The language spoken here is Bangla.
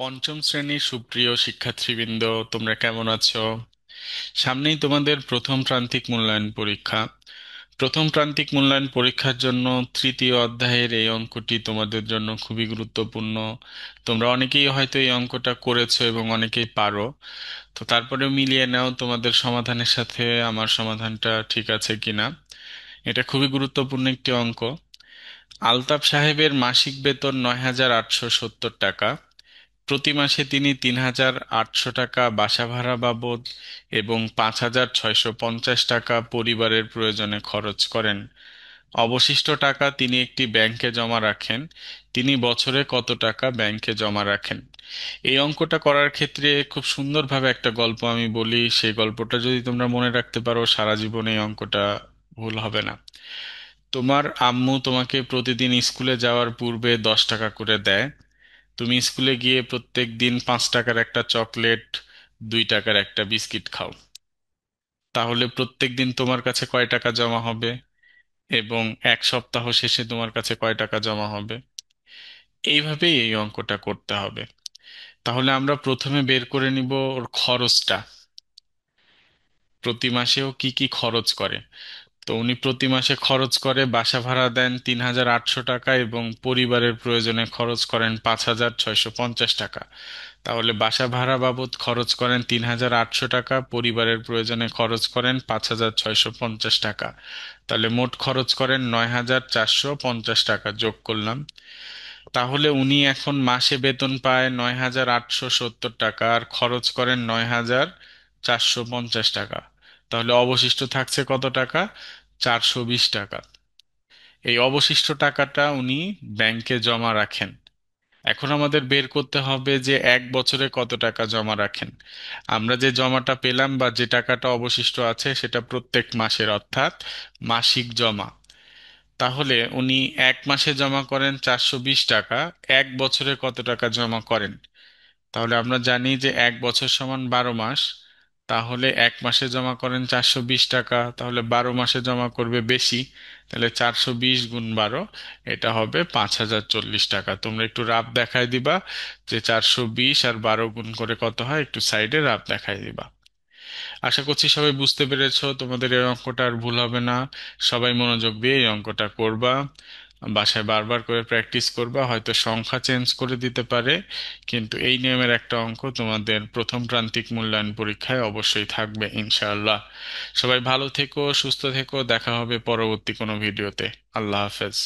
পঞ্চম শ্রেণীর সুপ্রিয় শিক্ষার্থীবৃন্দ, তোমরা কেমন আছো? সামনেই তোমাদের প্রথম প্রান্তিক মূল্যায়ন পরীক্ষা। প্রথম প্রান্তিক মূল্যায়ন পরীক্ষার জন্য তৃতীয় অধ্যায়ের এই অঙ্কটি তোমাদের জন্য খুবই গুরুত্বপূর্ণ। তোমরা অনেকেই হয়তো এই অঙ্কটা করেছো এবং অনেকেই পারো। তো তারপরেও মিলিয়ে নাও তোমাদের সমাধানের সাথে আমার সমাধানটা ঠিক আছে কিনা। এটা খুবই গুরুত্বপূর্ণ একটি অঙ্ক। আলতাফ সাহেবের মাসিক বেতন ৯,৮৭০ টাকা। প্রতি মাসে তিনি ৩,৮০০ টাকা বাসা ভাড়া বাবদ এবং ৫,৬৫০ টাকা পরিবারের প্রয়োজনে খরচ করেন। অবশিষ্ট টাকা তিনি একটি ব্যাংকে জমা রাখেন। তিনি বছরে কত টাকা ব্যাংকে জমা রাখেন? এই অঙ্কটা করার ক্ষেত্রে খুব সুন্দরভাবে একটা গল্প আমি বলি, সেই গল্পটা যদি তোমরা মনে রাখতে পারো সারা জীবন এই অঙ্কটা ভুল হবে না। তোমার আম্মু তোমাকে প্রতিদিন স্কুলে যাওয়ার পূর্বে 10 টাকা করে দেয়। তুমি স্কুলে গিয়ে প্রত্যেক দিন 5 টাকার একটা চকলেট, 2 টাকার একটা বিস্কিট খাও। তাহলে প্রত্যেক দিন তোমার কাছে কয় টাকা জমা হবে এবং এক সপ্তাহ শেষে তোমার কাছে কয় টাকা জমা হবে? এইভাবেই এই অঙ্কটা করতে হবে। তাহলে আমরা প্রথমে বের করে নিব ওর খরচটা। প্রতি মাসেও কি কি খরচ করে। তো উনি প্রতি মাসে খরচ করে, বাসা ভাড়া দেন ৩,৮০০ টাকা এবং পরিবারের প্রয়োজনে খরচ করেন ৫,৬৫০ টাকা। তাহলে বাসা ভাড়া বাবদ খরচ করেন ৩,৮০০ টাকা, পরিবারের প্রয়োজনে খরচ করেন ৫,৬৫০ টাকা। তাহলে মোট খরচ করেন ৯,৪৫০ টাকা, যোগ করলাম। তাহলে উনি এখন মাসে বেতন পায় ৯,৮৭০ টাকা আর খরচ করেন ৯,৪৫০ টাকা। তাহলে অবশিষ্ট থাকছে কত টাকা? ৪২০ টাকা। এই অবশিষ্ট টাকাটা উনি ব্যাংকে জমা রাখেন। এখন আমাদের বের করতে হবে যে এক বছরে কত টাকা জমা রাখেন। আমরা যে জমাটা পেলাম বা যে টাকাটা অবশিষ্ট আছে সেটা প্রত্যেক মাসের, অর্থাৎ মাসিক জমা। তাহলে উনি এক মাসে জমা করেন ৪২০ টাকা। এক বছরে কত টাকা জমা করেন? তাহলে আমরা জানি যে এক বছর সমান 12 মাস। তাহলে এক মাসে জমা করেন ৪২০ টাকা, তাহলে 12 মাসে জমা করবে বেশি। তাহলে ৪২০ গুণ 12, এটা হবে ৫,০৪০ টাকা। তোমরা একটু রাফ দেখাই দিবা যে ৪২০ আর 12 গুণ করে কত হয়, একটু সাইডে রাফ দেখাই দিবা। আশা করছি সবাই বুঝতে পেরেছো, তোমাদের এই অঙ্কটা আর ভুল হবে না। সবাই মনোযোগ দিয়ে এই অঙ্কটা করবা, বাসায় বারবার করে প্র্যাকটিস করবা। হয়তো সংখ্যা চেঞ্জ করে দিতে পারে, কিন্তু এই নিয়মের একটা অঙ্ক তোমাদের প্রথম প্রান্তিক মূল্যায়ন পরীক্ষায় অবশ্যই থাকবে ইনশাআল্লাহ। সবাই ভালো থেকো, সুস্থ থেকো, দেখা হবে পরবর্তী কোনো ভিডিওতে। আল্লাহ হাফেজ।